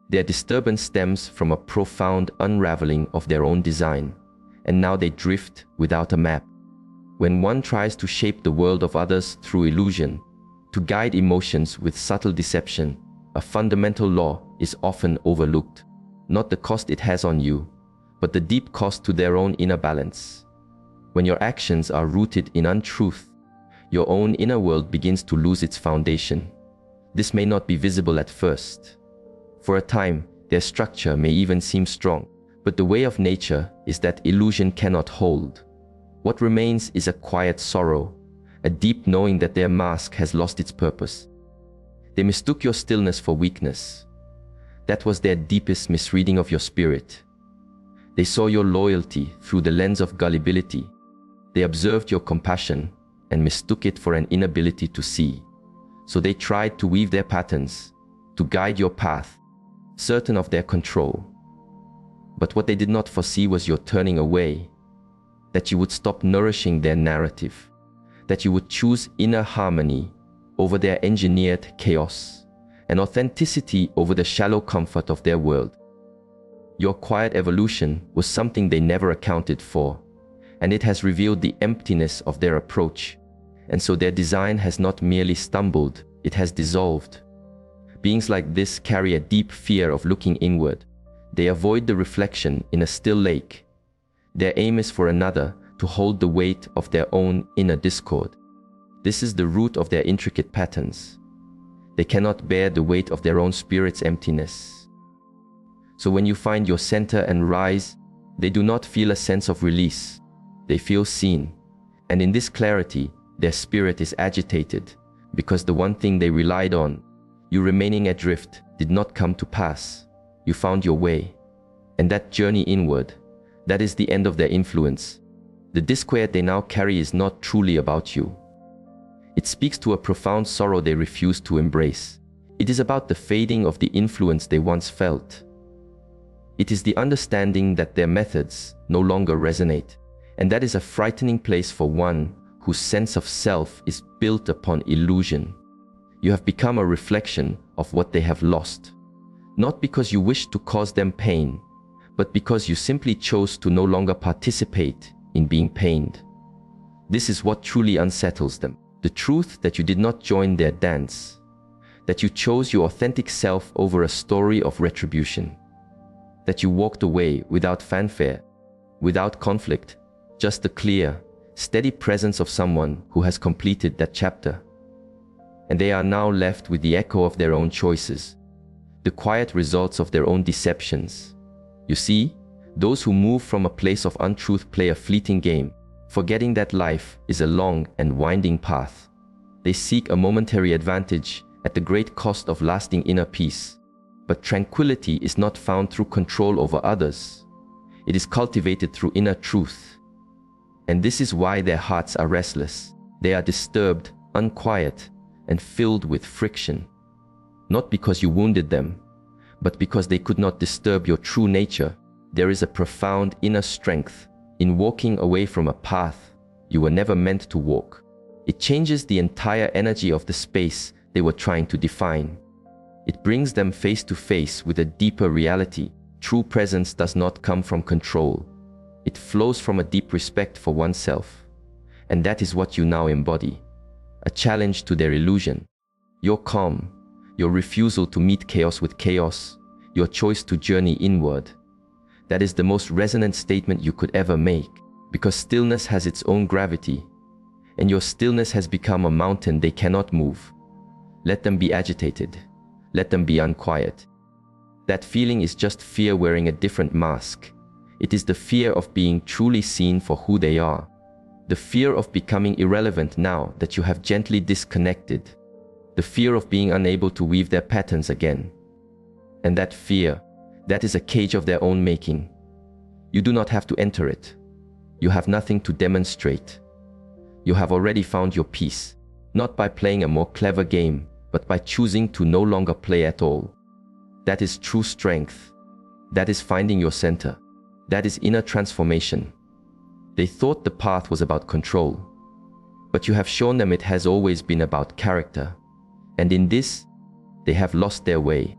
Their disturbance stems from a profound unraveling of their own design, and now they drift without a map. When one tries to shape the world of others through illusion, to guide emotions with subtle deception, a fundamental law is often overlooked. Not the cost it has on you, but the deep cost to their own inner balance. When your actions are rooted in untruth, your own inner world begins to lose its foundation. This may not be visible at first. For a time, their structure may even seem strong, but the way of nature is that illusion cannot hold. What remains is a quiet sorrow, a deep knowing that their mask has lost its purpose. They mistook your stillness for weakness. That was their deepest misreading of your spirit. They saw your loyalty through the lens of gullibility. They observed your compassion and mistook it for an inability to see. So they tried to weave their patterns, to guide your path, certain of their control. But what they did not foresee was your turning away, that you would stop nourishing their narrative, that you would choose inner harmony over their engineered chaos, and authenticity over the shallow comfort of their world. Your quiet evolution was something they never accounted for, and it has revealed the emptiness of their approach, and so their design has not merely stumbled, it has dissolved. Beings like this carry a deep fear of looking inward. They avoid the reflection in a still lake. Their aim is for another to hold the weight of their own inner discord. This is the root of their intricate patterns. They cannot bear the weight of their own spirit's emptiness. So when you find your center and rise, they do not feel a sense of release. They feel seen. And in this clarity, their spirit is agitated because the one thing they relied on, you remaining adrift, did not come to pass. You found your way. And that journey inward, that is the end of their influence. The disquiet they now carry is not truly about you. It speaks to a profound sorrow they refuse to embrace. It is about the fading of the influence they once felt. It is the understanding that their methods no longer resonate, and that is a frightening place for one whose sense of self is built upon illusion. You have become a reflection of what they have lost, not because you wish to cause them pain, but because you simply chose to no longer participate in being pained. This is what truly unsettles them. The truth that you did not join their dance, that you chose your authentic self over a story of retribution, that you walked away without fanfare, without conflict, just the clear, steady presence of someone who has completed that chapter. And they are now left with the echo of their own choices, the quiet results of their own deceptions. You see, those who move from a place of untruth play a fleeting game, forgetting that life is a long and winding path. They seek a momentary advantage at the great cost of lasting inner peace. But tranquility is not found through control over others. It is cultivated through inner truth. And this is why their hearts are restless. They are disturbed, unquiet, and filled with friction. Not because you wounded them, but because they could not disturb your true nature. There is a profound inner strength in walking away from a path you were never meant to walk. It changes the entire energy of the space they were trying to define. It brings them face to face with a deeper reality. True presence does not come from control. It flows from a deep respect for oneself. And that is what you now embody. A challenge to their illusion. Your calm, your refusal to meet chaos with chaos, your choice to journey inward. That is the most resonant statement you could ever make, because stillness has its own gravity, and your stillness has become a mountain they cannot move. Let them be agitated. Let them be unquiet. That feeling is just fear wearing a different mask. It is the fear of being truly seen for who they are. The fear of becoming irrelevant now that you have gently disconnected. The fear of being unable to weave their patterns again. And that fear, that is a cage of their own making. You do not have to enter it. You have nothing to demonstrate. You have already found your peace, not by playing a more clever game, but by choosing to no longer play at all. That is true strength. That is finding your center. That is inner transformation. They thought the path was about control, but you have shown them it has always been about character. And in this, they have lost their way.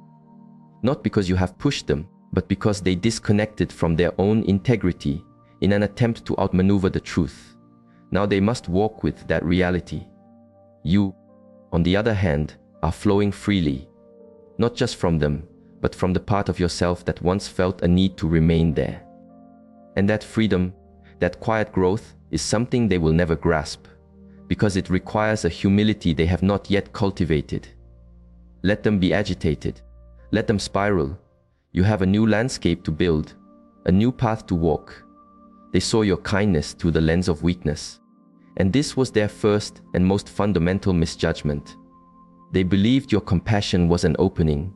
not because you have pushed them, but because they disconnected from their own integrity in an attempt to outmaneuver the truth. Now they must walk with that reality. You, on the other hand, are flowing freely, not just from them, but from the part of yourself that once felt a need to remain there. And that freedom, that quiet growth, is something they will never grasp, because it requires a humility they have not yet cultivated. Let them be agitated. Let them spiral. You have a new landscape to build, a new path to walk. They saw your kindness through the lens of weakness. And this was their first and most fundamental misjudgment. They believed your compassion was an opening,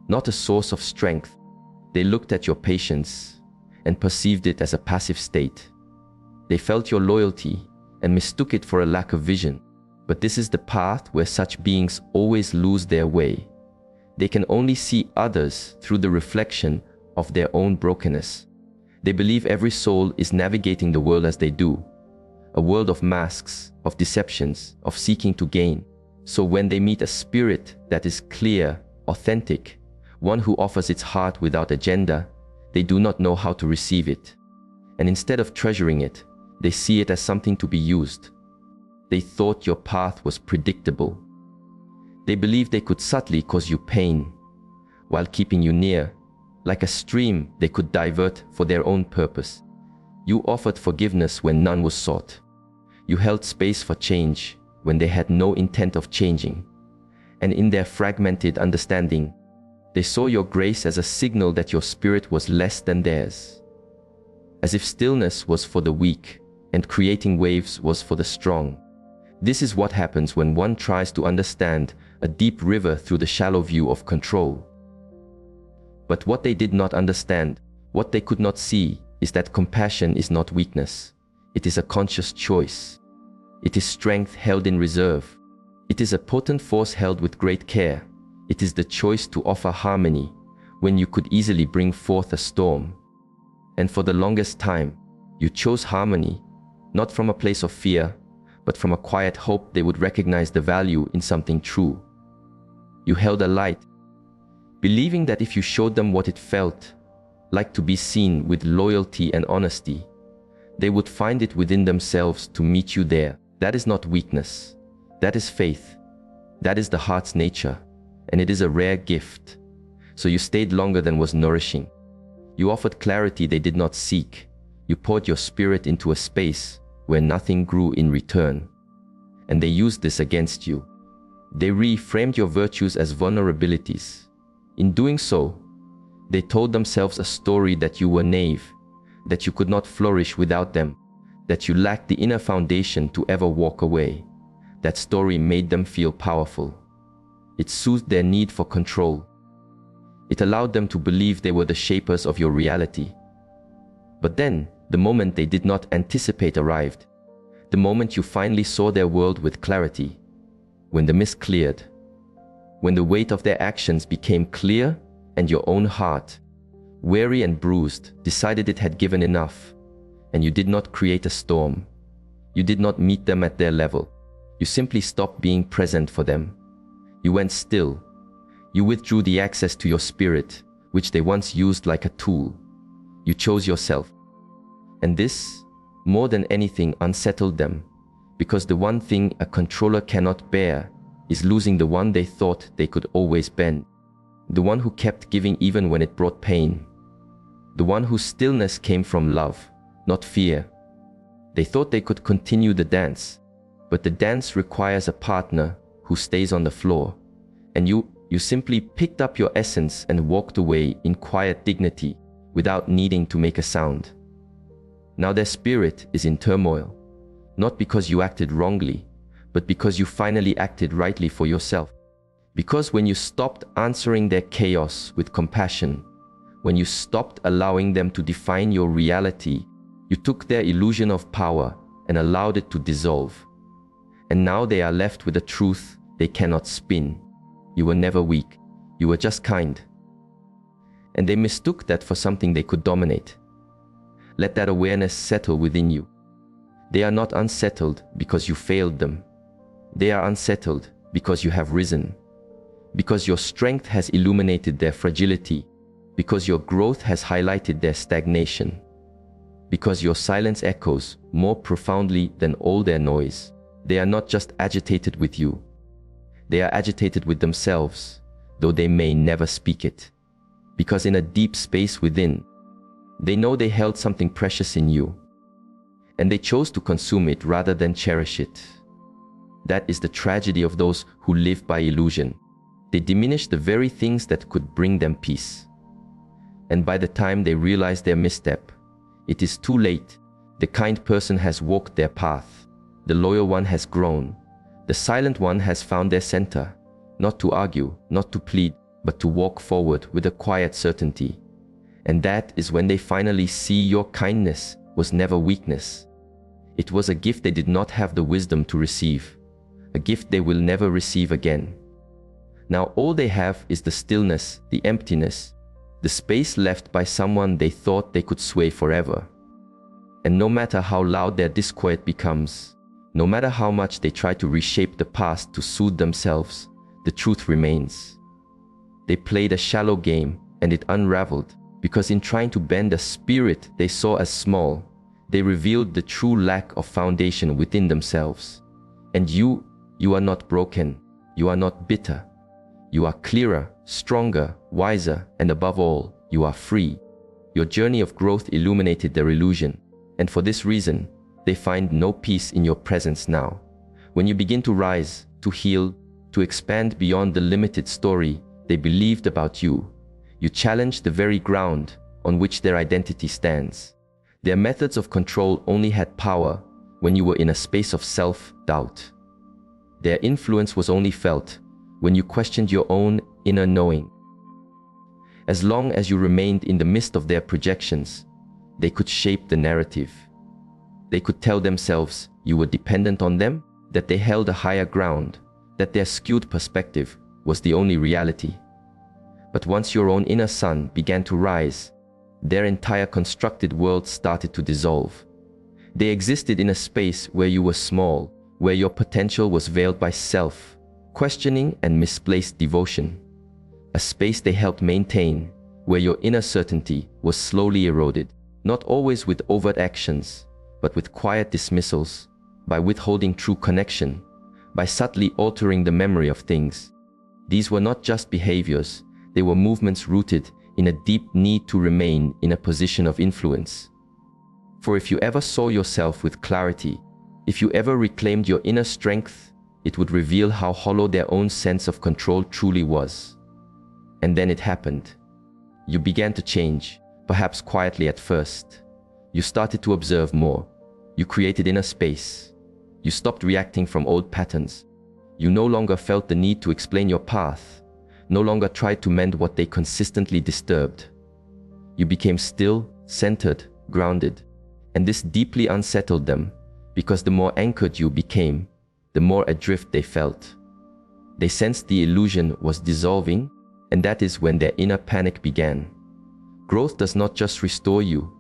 not a source of strength. They looked at your patience and perceived it as a passive state. They felt your loyalty and mistook it for a lack of vision. But this is the path where such beings always lose their way. They can only see others through the reflection of their own brokenness. They believe every soul is navigating the world as they do, a world of masks, of deceptions, of seeking to gain. So when they meet a spirit that is clear, authentic, one who offers its heart without agenda, they do not know how to receive it. And instead of treasuring it, they see it as something to be used. They thought your path was predictable. They believed they could subtly cause you pain, while keeping you near. Like a stream, they could divert for their own purpose. You offered forgiveness when none was sought. You held space for change when they had no intent of changing. And in their fragmented understanding, they saw your grace as a signal that your spirit was less than theirs. As if stillness was for the weak and creating waves was for the strong. This is what happens when one tries to understand a deep river through the shallow view of control. But what they did not understand, what they could not see, is that compassion is not weakness. It is a conscious choice. It is strength held in reserve. It is a potent force held with great care. It is the choice to offer harmony when you could easily bring forth a storm. And for the longest time, you chose harmony, not from a place of fear, but from a quiet hope they would recognize the value in something true. You held a light, believing that if you showed them what it felt like to be seen with loyalty and honesty, they would find it within themselves to meet you there. That is not weakness. That is faith. That is the heart's nature, and it is a rare gift. So you stayed longer than was nourishing. You offered clarity they did not seek. You poured your spirit into a space where nothing grew in return. And they used this against you. They reframed your virtues as vulnerabilities. In doing so, they told themselves a story that you were naive, that you could not flourish without them, that you lacked the inner foundation to ever walk away. That story made them feel powerful. It soothed their need for control. It allowed them to believe they were the shapers of your reality. But then, the moment they did not anticipate arrived. The moment you finally saw their world with clarity. When the mist cleared. When the weight of their actions became clear and your own heart, weary and bruised, decided it had given enough. And you did not create a storm. You did not meet them at their level. You simply stopped being present for them. You went still. You withdrew the access to your spirit, which they once used like a tool. You chose yourself. And this, more than anything, unsettled them, because the one thing a controller cannot bear is losing the one they thought they could always bend, the one who kept giving even when it brought pain, the one whose stillness came from love, not fear. They thought they could continue the dance, but the dance requires a partner who stays on the floor, and you simply picked up your essence and walked away in quiet dignity without needing to make a sound. Now their spirit is in turmoil, not because you acted wrongly, but because you finally acted rightly for yourself. Because when you stopped answering their chaos with compassion, when you stopped allowing them to define your reality, you took their illusion of power and allowed it to dissolve. And now they are left with a truth they cannot spin. You were never weak. You were just kind. And they mistook that for something they could dominate. Let that awareness settle within you. They are not unsettled because you failed them. They are unsettled because you have risen. because your strength has illuminated their fragility, because your growth has highlighted their stagnation, because your silence echoes more profoundly than all their noise. They are not just agitated with you. They are agitated with themselves, though they may never speak it. Because in a deep space within, they know they held something precious in you, and they chose to consume it rather than cherish it. That is the tragedy of those who live by illusion. They diminish the very things that could bring them peace. And by the time they realize their misstep, it is too late. The kind person has walked their path. The loyal one has grown. The silent one has found their center, not to argue, not to plead, but to walk forward with a quiet certainty. And that is when they finally see your kindness was never weakness. It was a gift they did not have the wisdom to receive, a gift they will never receive again. Now all they have is the stillness, the emptiness, the space left by someone they thought they could sway forever. And no matter how loud their disquiet becomes, no matter how much they try to reshape the past to soothe themselves, the truth remains. They played a shallow game and it unraveled, because in trying to bend a spirit they saw as small, they revealed the true lack of foundation within themselves. And you are not broken, you are not bitter. You are clearer, stronger, wiser, and above all, you are free. Your journey of growth illuminated their illusion, and for this reason, they find no peace in your presence now. When you begin to rise, to heal, to expand beyond the limited story they believed about you, you challenge the very ground on which their identity stands. Their methods of control only had power when you were in a space of self-doubt. Their influence was only felt when you questioned your own inner knowing. As long as you remained in the midst of their projections, they could shape the narrative. They could tell themselves you were dependent on them, that they held a higher ground, that their skewed perspective was the only reality. But once your own inner sun began to rise, their entire constructed world started to dissolve. They existed in a space where you were small, where your potential was veiled by self-questioning and misplaced devotion. A space they helped maintain, where your inner certainty was slowly eroded, not always with overt actions, but with quiet dismissals, by withholding true connection, by subtly altering the memory of things. These were not just behaviors, they were movements rooted in a deep need to remain in a position of influence. For if you ever saw yourself with clarity, if you ever reclaimed your inner strength, it would reveal how hollow their own sense of control truly was. And then it happened. You began to change, perhaps quietly at first. You started to observe more. You created inner space. You stopped reacting from old patterns. You no longer felt the need to explain your path, no longer tried to mend what they consistently disturbed. You became still, centered, grounded, and this deeply unsettled them, because the more anchored you became, the more adrift they felt. They sensed the illusion was dissolving, and that is when their inner panic began. Growth does not just restore you,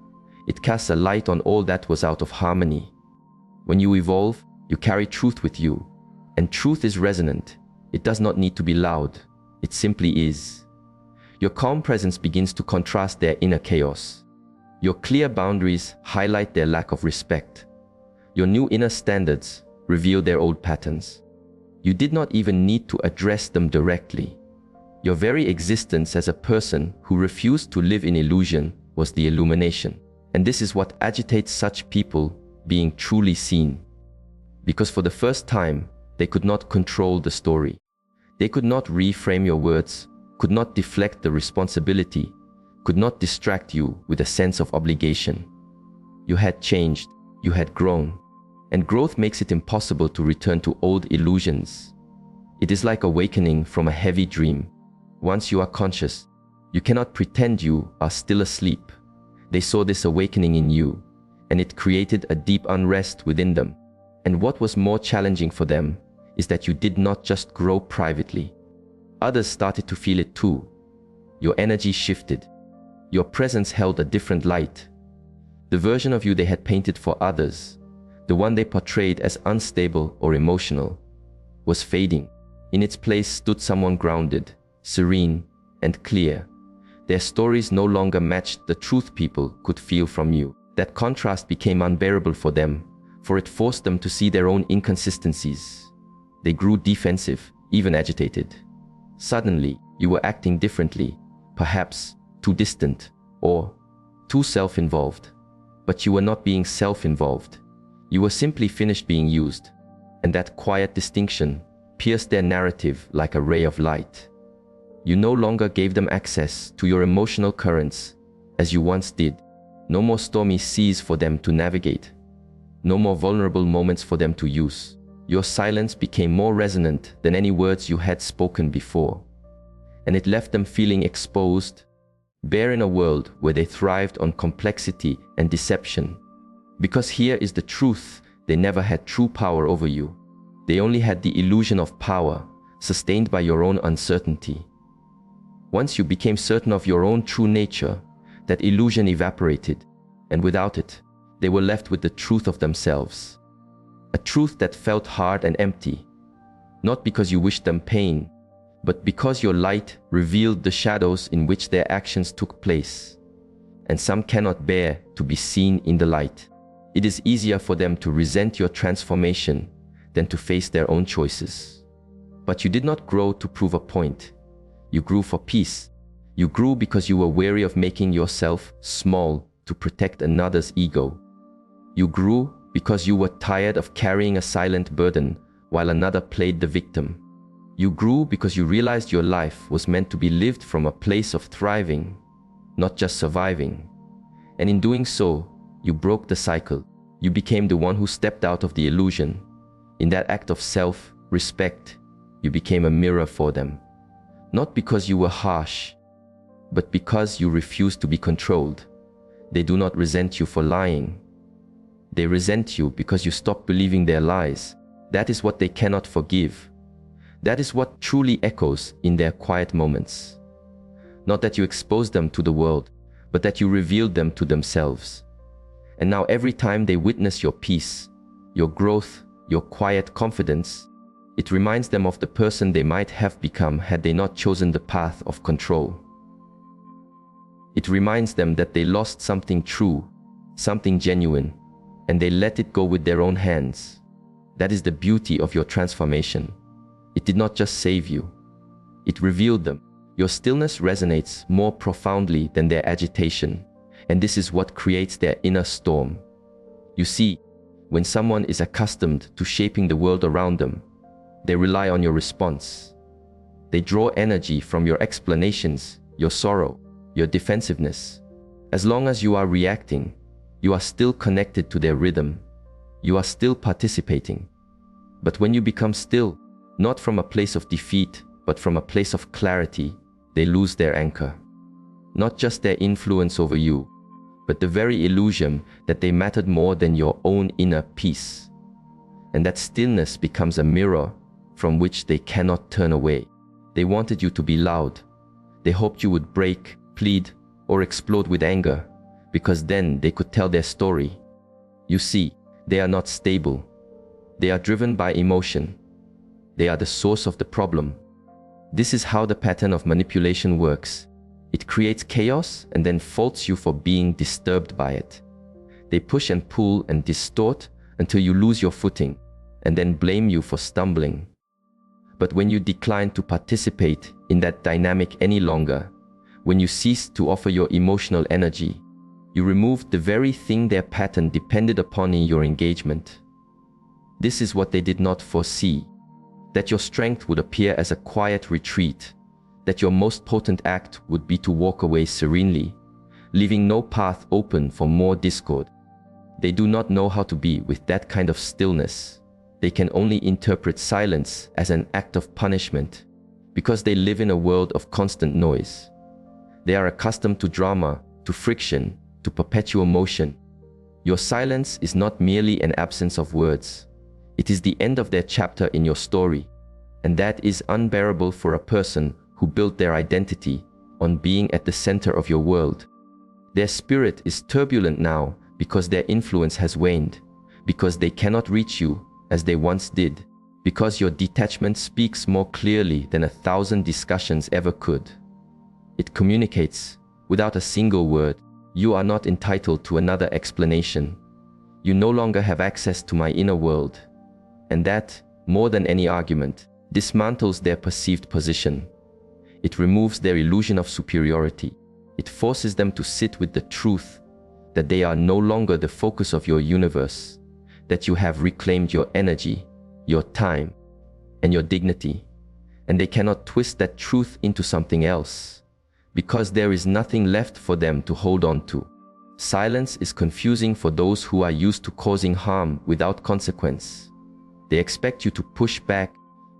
it casts a light on all that was out of harmony. When you evolve, you carry truth with you, and truth is resonant. It does not need to be loud, it simply is. Your calm presence begins to contrast their inner chaos. Your clear boundaries highlight their lack of respect. Your new inner standards reveal their old patterns. You did not even need to address them directly. Your very existence as a person who refused to live in illusion was the illumination. And this is what agitates such people, being truly seen. Because for the first time, they could not control the story. They could not reframe your words, could not deflect the responsibility, could not distract you with a sense of obligation. You had changed, you had grown, and growth makes it impossible to return to old illusions. It is like awakening from a heavy dream. Once you are conscious, you cannot pretend you are still asleep. They saw this awakening in you, and it created a deep unrest within them. And what was more challenging for them is that you did not just grow privately. Others started to feel it too. Your energy shifted. Your presence held a different light. The version of you they had painted for others, the one they portrayed as unstable or emotional, was fading. In its place stood someone grounded, serene, and clear. Their stories no longer matched the truth people could feel from you. That contrast became unbearable for them, for it forced them to see their own inconsistencies. They grew defensive, even agitated. Suddenly, you were acting differently, perhaps too distant or too self-involved. But you were not being self-involved. You were simply finished being used, and that quiet distinction pierced their narrative like a ray of light. You no longer gave them access to your emotional currents as you once did. No more stormy seas for them to navigate. No more vulnerable moments for them to use. Your silence became more resonant than any words you had spoken before. And it left them feeling exposed, bare in a world where they thrived on complexity and deception. Because here is the truth, they never had true power over you. They only had the illusion of power, sustained by your own uncertainty. Once you became certain of your own true nature, that illusion evaporated, and without it, they were left with the truth of themselves. A truth that felt hard and empty, not because you wished them pain, but because your light revealed the shadows in which their actions took place. And some cannot bear to be seen in the light. It is easier for them to resent your transformation than to face their own choices. But you did not grow to prove a point. You grew for peace. You grew because you were weary of making yourself small to protect another's ego. You grew because you were tired of carrying a silent burden while another played the victim. You grew because you realized your life was meant to be lived from a place of thriving, not just surviving. And in doing so, you broke the cycle. You became the one who stepped out of the illusion. In that act of self-respect, you became a mirror for them. Not because you were harsh, but because you refused to be controlled. They do not resent you for lying. They resent you because you stopped believing their lies. That is what they cannot forgive. That is what truly echoes in their quiet moments. Not that you exposed them to the world, but that you revealed them to themselves. And now every time they witness your peace, your growth, your quiet confidence, it reminds them of the person they might have become had they not chosen the path of control. It reminds them that they lost something true, something genuine, and they let it go with their own hands. That is the beauty of your transformation. It did not just save you. It revealed them. Your stillness resonates more profoundly than their agitation, and this is what creates their inner storm. You see, when someone is accustomed to shaping the world around them, they rely on your response. They draw energy from your explanations, your sorrow, your defensiveness. As long as you are reacting, you are still connected to their rhythm. You are still participating. But when you become still, not from a place of defeat, but from a place of clarity, they lose their anchor. Not just their influence over you, but the very illusion that they mattered more than your own inner peace. And that stillness becomes a mirror from which they cannot turn away. They wanted you to be loud. They hoped you would break, plead, or explode with anger, because then they could tell their story. You see, they are not stable. They are driven by emotion. They are the source of the problem. This is how the pattern of manipulation works. It creates chaos and then faults you for being disturbed by it. They push and pull and distort until you lose your footing, and then blame you for stumbling. But when you decline to participate in that dynamic any longer, when you cease to offer your emotional energy, you remove the very thing their pattern depended upon in your engagement. This is what they did not foresee, that your strength would appear as a quiet retreat, that your most potent act would be to walk away serenely, leaving no path open for more discord. They do not know how to be with that kind of stillness. They can only interpret silence as an act of punishment, because they live in a world of constant noise. They are accustomed to drama, to friction, to perpetual motion. Your silence is not merely an absence of words. It is the end of their chapter in your story, and that is unbearable for a person who built their identity on being at the center of your world. Their spirit is turbulent now because their influence has waned, because they cannot reach you as they once did, because your detachment speaks more clearly than 1,000 discussions ever could. It communicates without a single word. You are not entitled to another explanation. You no longer have access to my inner world. And that, more than any argument, dismantles their perceived position. It removes their illusion of superiority. It forces them to sit with the truth that they are no longer the focus of your universe, that you have reclaimed your energy, your time, and your dignity, and they cannot twist that truth into something else, because there is nothing left for them to hold on to. Silence is confusing for those who are used to causing harm without consequence. They expect you to push back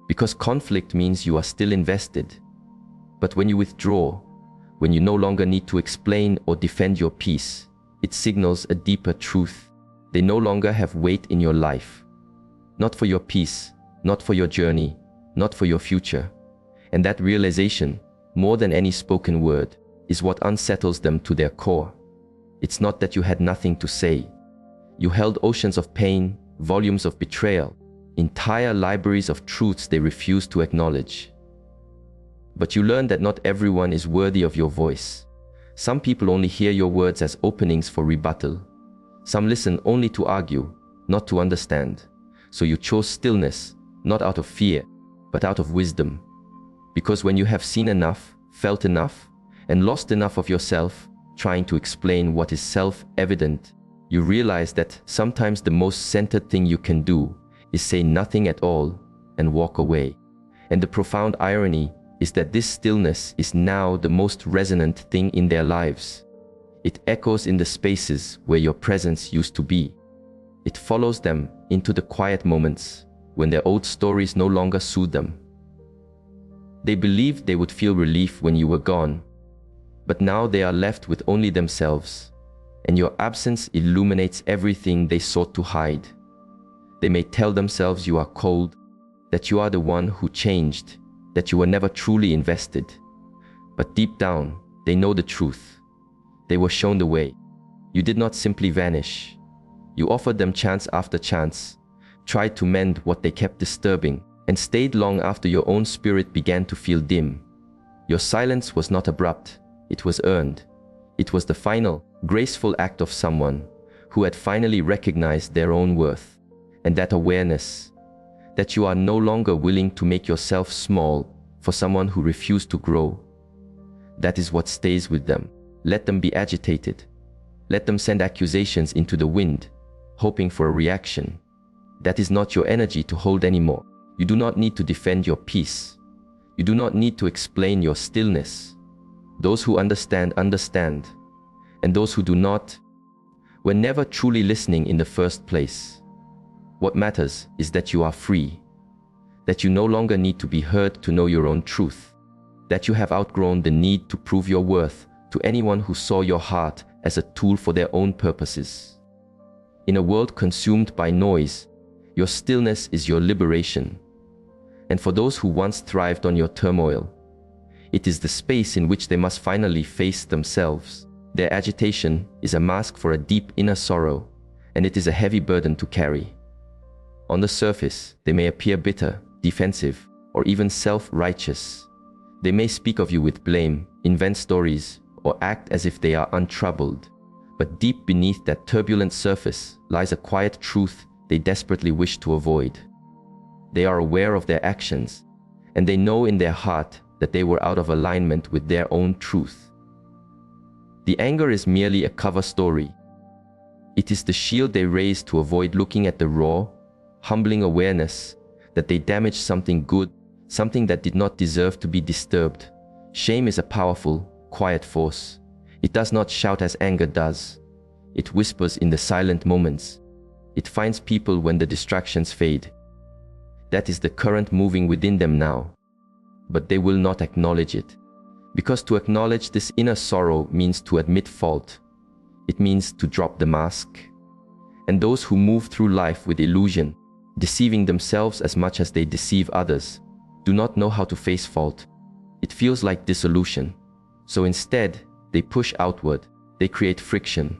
because conflict means you are still invested. But when you withdraw, when you no longer need to explain or defend your peace, it signals a deeper truth. They no longer have weight in your life. Not for your peace, not for your journey, not for your future. And that realization, more than any spoken word, is what unsettles them to their core. It's not that you had nothing to say. You held oceans of pain, volumes of betrayal, entire libraries of truths they refused to acknowledge. But you learned that not everyone is worthy of your voice. Some people only hear your words as openings for rebuttal. Some listen only to argue, not to understand. So you chose stillness, not out of fear, but out of wisdom. Because when you have seen enough, felt enough, and lost enough of yourself, trying to explain what is self-evident, you realize that sometimes the most centered thing you can do is say nothing at all and walk away. And the profound irony is that this stillness is now the most resonant thing in their lives. It echoes in the spaces where your presence used to be. It follows them into the quiet moments when their old stories no longer soothe them. They believed they would feel relief when you were gone, but now they are left with only themselves, and your absence illuminates everything they sought to hide. They may tell themselves you are cold, that you are the one who changed, that you were never truly invested. But deep down, they know the truth. They were shown the way. You did not simply vanish. You offered them chance after chance, tried to mend what they kept disturbing, and stayed long after your own spirit began to feel dim. Your silence was not abrupt, it was earned. It was the final, graceful act of someone who had finally recognized their own worth, and that awareness, that you are no longer willing to make yourself small for someone who refused to grow. That is what stays with them. Let them be agitated. Let them send accusations into the wind, hoping for a reaction. That is not your energy to hold anymore. You do not need to defend your peace. You do not need to explain your stillness. Those who understand, understand. And those who do not, were never truly listening in the first place. What matters is that you are free. That you no longer need to be heard to know your own truth. That you have outgrown the need to prove your worth to anyone who saw your heart as a tool for their own purposes. In a world consumed by noise, your stillness is your liberation. And for those who once thrived on your turmoil, it is the space in which they must finally face themselves. Their agitation is a mask for a deep inner sorrow, and it is a heavy burden to carry. On the surface, they may appear bitter, defensive, or even self-righteous. They may speak of you with blame, invent stories, or act as if they are untroubled. But deep beneath that turbulent surface lies a quiet truth they desperately wish to avoid. They are aware of their actions, and they know in their heart that they were out of alignment with their own truth. The anger is merely a cover story. It is the shield they raise to avoid looking at the raw, humbling awareness that they damaged something good, something that did not deserve to be disturbed. Shame is a powerful, quiet force. It does not shout as anger does. It whispers in the silent moments. It finds people when the distractions fade. That is the current moving within them now. But they will not acknowledge it. Because to acknowledge this inner sorrow means to admit fault. It means to drop the mask. And those who move through life with illusion, deceiving themselves as much as they deceive others, do not know how to face fault. It feels like dissolution. So instead, they push outward. They create friction.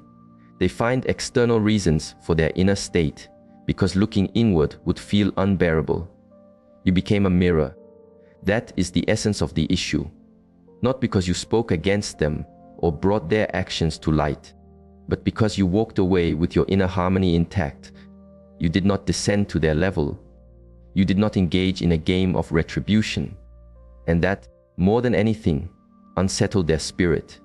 They find external reasons for their inner state, because looking inward would feel unbearable. You became a mirror. That is the essence of the issue. Not because you spoke against them or brought their actions to light, but because you walked away with your inner harmony intact. You did not descend to their level. You did not engage in a game of retribution. And that, more than anything, unsettled their spirit.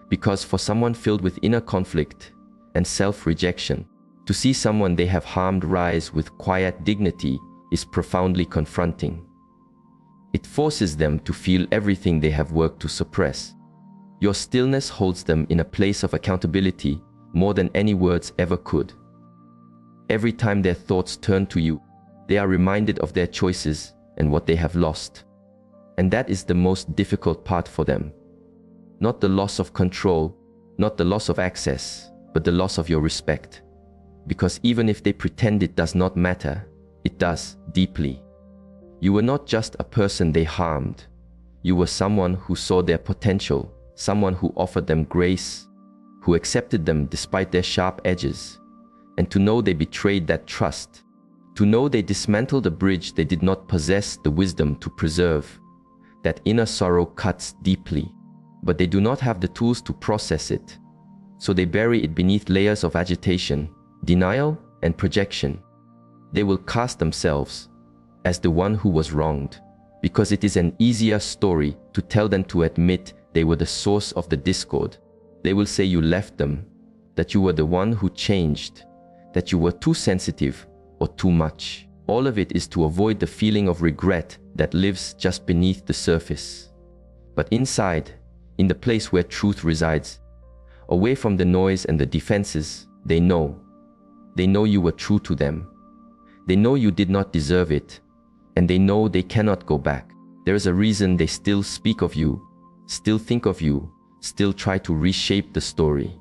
Because for someone filled with inner conflict and self-rejection, to see someone they have harmed rise with quiet dignity is profoundly confronting. It forces them to feel everything they have worked to suppress. Your stillness holds them in a place of accountability more than any words ever could. Every time their thoughts turn to you, they are reminded of their choices and what they have lost. And that is the most difficult part for them. Not the loss of control, not the loss of access, but the loss of your respect. Because even if they pretend it does not matter, it does deeply. You were not just a person they harmed. You were someone who saw their potential, someone who offered them grace, who accepted them despite their sharp edges. And to know they betrayed that trust, to know they dismantled a bridge they did not possess the wisdom to preserve, that inner sorrow cuts deeply, but they do not have the tools to process it. So they bury it beneath layers of agitation, denial, and projection. They will cast themselves as the one who was wronged, because it is an easier story to tell than to admit they were the source of the discord. They will say you left them, that you were the one who changed, that you were too sensitive or too much. All of it is to avoid the feeling of regret that lives just beneath the surface. But inside, in the place where truth resides, away from the noise and the defenses, they know you were true to them. They know you did not deserve it, and they know they cannot go back. There is a reason they still speak of you, still think of you, still try to reshape the story.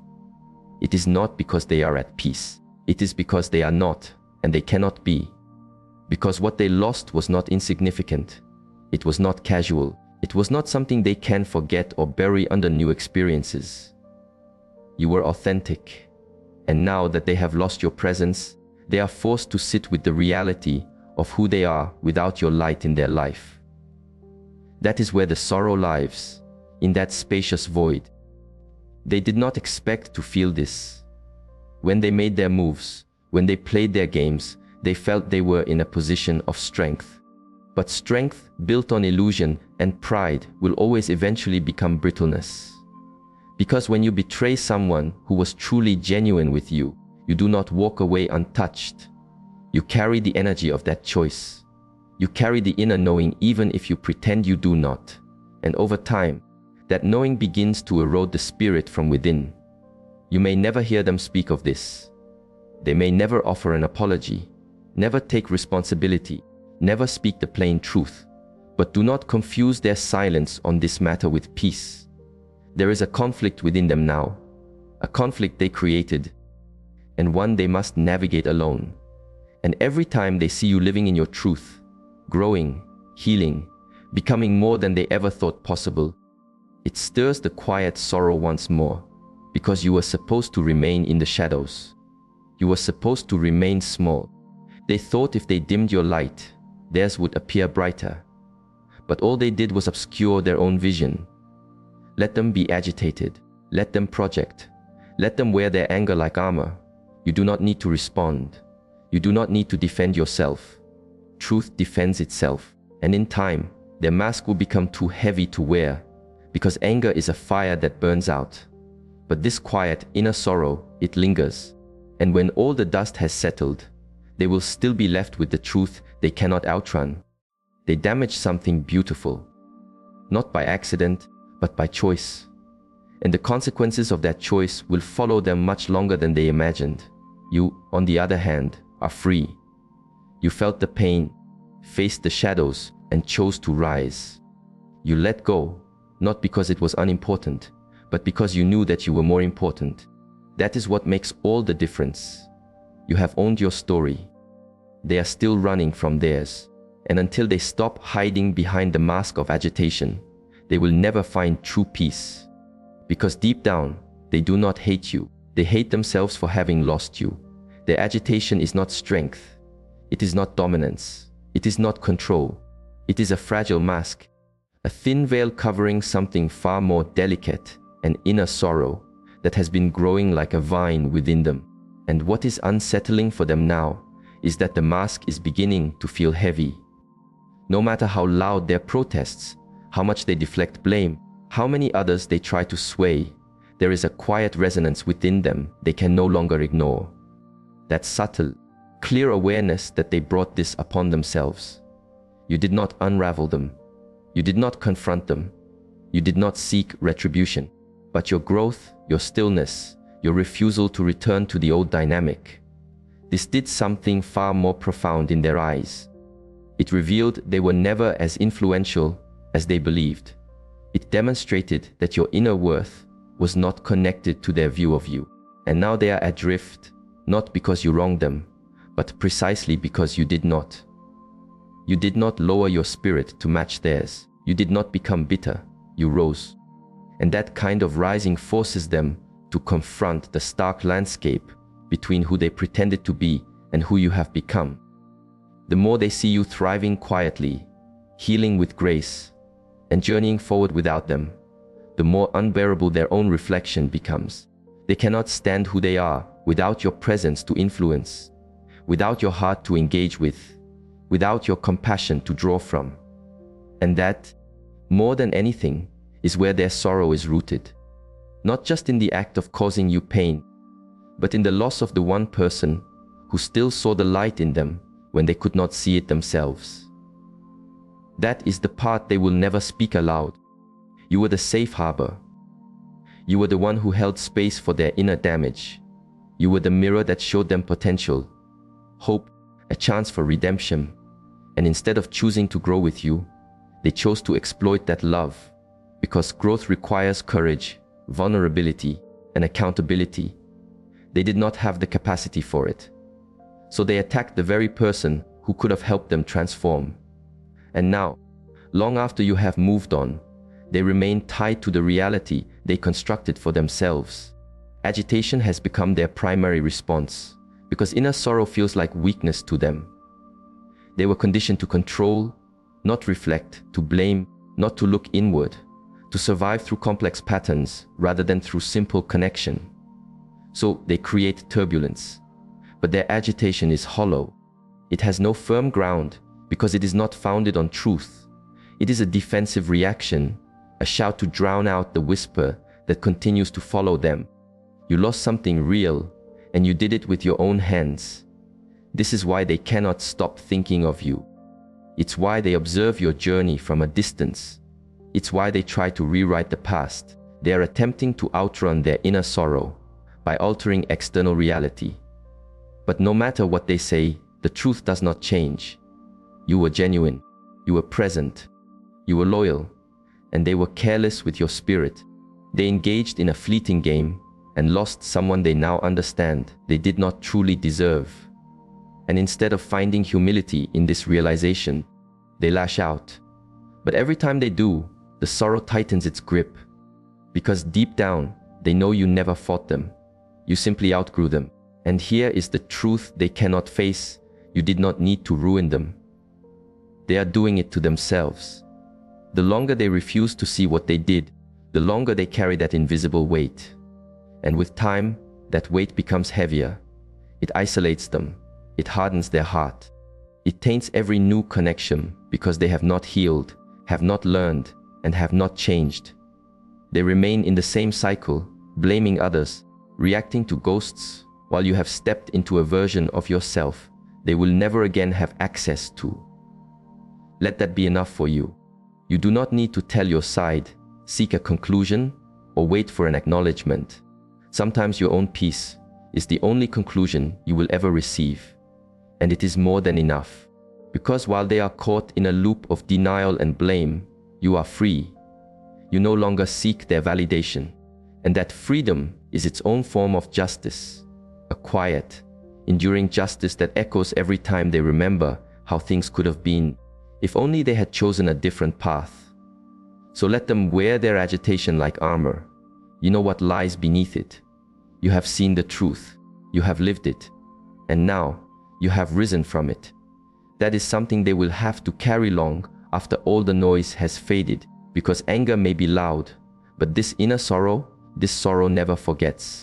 It is not because they are at peace. It is because they are not, and they cannot be. Because what they lost was not insignificant. It was not casual. It was not something they can forget or bury under new experiences. You were authentic, and now that they have lost your presence, they are forced to sit with the reality of who they are without your light in their life. That is where the sorrow lives, in that spacious void. They did not expect to feel this. When they made their moves, when they played their games, they felt they were in a position of strength. But strength built on illusion and pride will always eventually become brittleness. Because when you betray someone who was truly genuine with you, you do not walk away untouched. You carry the energy of that choice. You carry the inner knowing even if you pretend you do not. And over time, that knowing begins to erode the spirit from within. You may never hear them speak of this. They may never offer an apology, never take responsibility, never speak the plain truth. But do not confuse their silence on this matter with peace. There is a conflict within them now, a conflict they created, and one they must navigate alone. And every time they see you living in your truth, growing, healing, becoming more than they ever thought possible, it stirs the quiet sorrow once more, because you were supposed to remain in the shadows. You were supposed to remain small. They thought if they dimmed your light, theirs would appear brighter. But all they did was obscure their own vision. Let them be agitated. Let them project. Let them wear their anger like armor. You do not need to respond. You do not need to defend yourself. Truth defends itself, and in time, their mask will become too heavy to wear, because anger is a fire that burns out. But this quiet inner sorrow, it lingers, and when all the dust has settled, they will still be left with the truth they cannot outrun. They damage something beautiful, not by accident, but by choice. And the consequences of that choice will follow them much longer than they imagined. You, on the other hand, are free. You felt the pain, faced the shadows, and chose to rise. You let go, not because it was unimportant, but because you knew that you were more important. That is what makes all the difference. You have owned your story. They are still running from theirs. And until they stop hiding behind the mask of agitation, they will never find true peace. Because deep down, they do not hate you. They hate themselves for having lost you. Their agitation is not strength. It is not dominance. It is not control. It is a fragile mask, a thin veil covering something far more delicate, an inner sorrow that has been growing like a vine within them. And what is unsettling for them now is that the mask is beginning to feel heavy. No matter how loud their protests, how much they deflect blame, how many others they try to sway, there is a quiet resonance within them they can no longer ignore. That subtle, clear awareness that they brought this upon themselves. You did not unravel them. You did not confront them. You did not seek retribution. But your growth, your stillness, your refusal to return to the old dynamic, this did something far more profound in their eyes. It revealed they were never as influential as they believed. It demonstrated that your inner worth was not connected to their view of you. And now they are adrift, not because you wronged them, but precisely because you did not. You did not lower your spirit to match theirs. You did not become bitter. You rose. And that kind of rising forces them to confront the stark landscape between who they pretended to be and who you have become. The more they see you thriving quietly, healing with grace, and journeying forward without them, the more unbearable their own reflection becomes. They cannot stand who they are without your presence to influence, without your heart to engage with, without your compassion to draw from. And that, more than anything, is where their sorrow is rooted. Not just in the act of causing you pain, but in the loss of the one person who still saw the light in them when they could not see it themselves. That is the part they will never speak aloud. You were the safe harbor. You were the one who held space for their inner damage. You were the mirror that showed them potential, hope, a chance for redemption. And instead of choosing to grow with you, they chose to exploit that love, because growth requires courage, vulnerability, and accountability. They did not have the capacity for it. So they attacked the very person who could have helped them transform. And now, long after you have moved on, they remain tied to the reality they constructed for themselves. Agitation has become their primary response, because inner sorrow feels like weakness to them. They were conditioned to control, not reflect, to blame, not to look inward, to survive through complex patterns rather than through simple connection. So they create turbulence, but their agitation is hollow. It has no firm ground because it is not founded on truth. It is a defensive reaction, a shout to drown out the whisper that continues to follow them. You lost something real, and you did it with your own hands. This is why they cannot stop thinking of you. It's why they observe your journey from a distance. It's why they try to rewrite the past. They are attempting to outrun their inner sorrow by altering external reality. But no matter what they say, the truth does not change. You were genuine, you were present, you were loyal, and they were careless with your spirit. They engaged in a fleeting game and lost someone they now understand they did not truly deserve. And instead of finding humility in this realization, they lash out. But every time they do, the sorrow tightens its grip, because deep down, they know you never fought them. You simply outgrew them. And here is the truth they cannot face. You did not need to ruin them. They are doing it to themselves. The longer they refuse to see what they did, the longer they carry that invisible weight. And with time, that weight becomes heavier. It isolates them. It hardens their heart. It taints every new connection because they have not healed, have not learned, and have not changed. They remain in the same cycle, blaming others, reacting to ghosts, while you have stepped into a version of yourself they will never again have access to. Let that be enough for you. You do not need to tell your side, seek a conclusion, or wait for an acknowledgement. Sometimes your own peace is the only conclusion you will ever receive. And it is more than enough. Because while they are caught in a loop of denial and blame, you are free. You no longer seek their validation. And that freedom is its own form of justice. A quiet, enduring justice that echoes every time they remember how things could have been, if only they had chosen a different path. So let them wear their agitation like armor. You know what lies beneath it. You have seen the truth. You have lived it. And now, you have risen from it. That is something they will have to carry long after all the noise has faded, because anger may be loud, but this inner sorrow, this sorrow never forgets.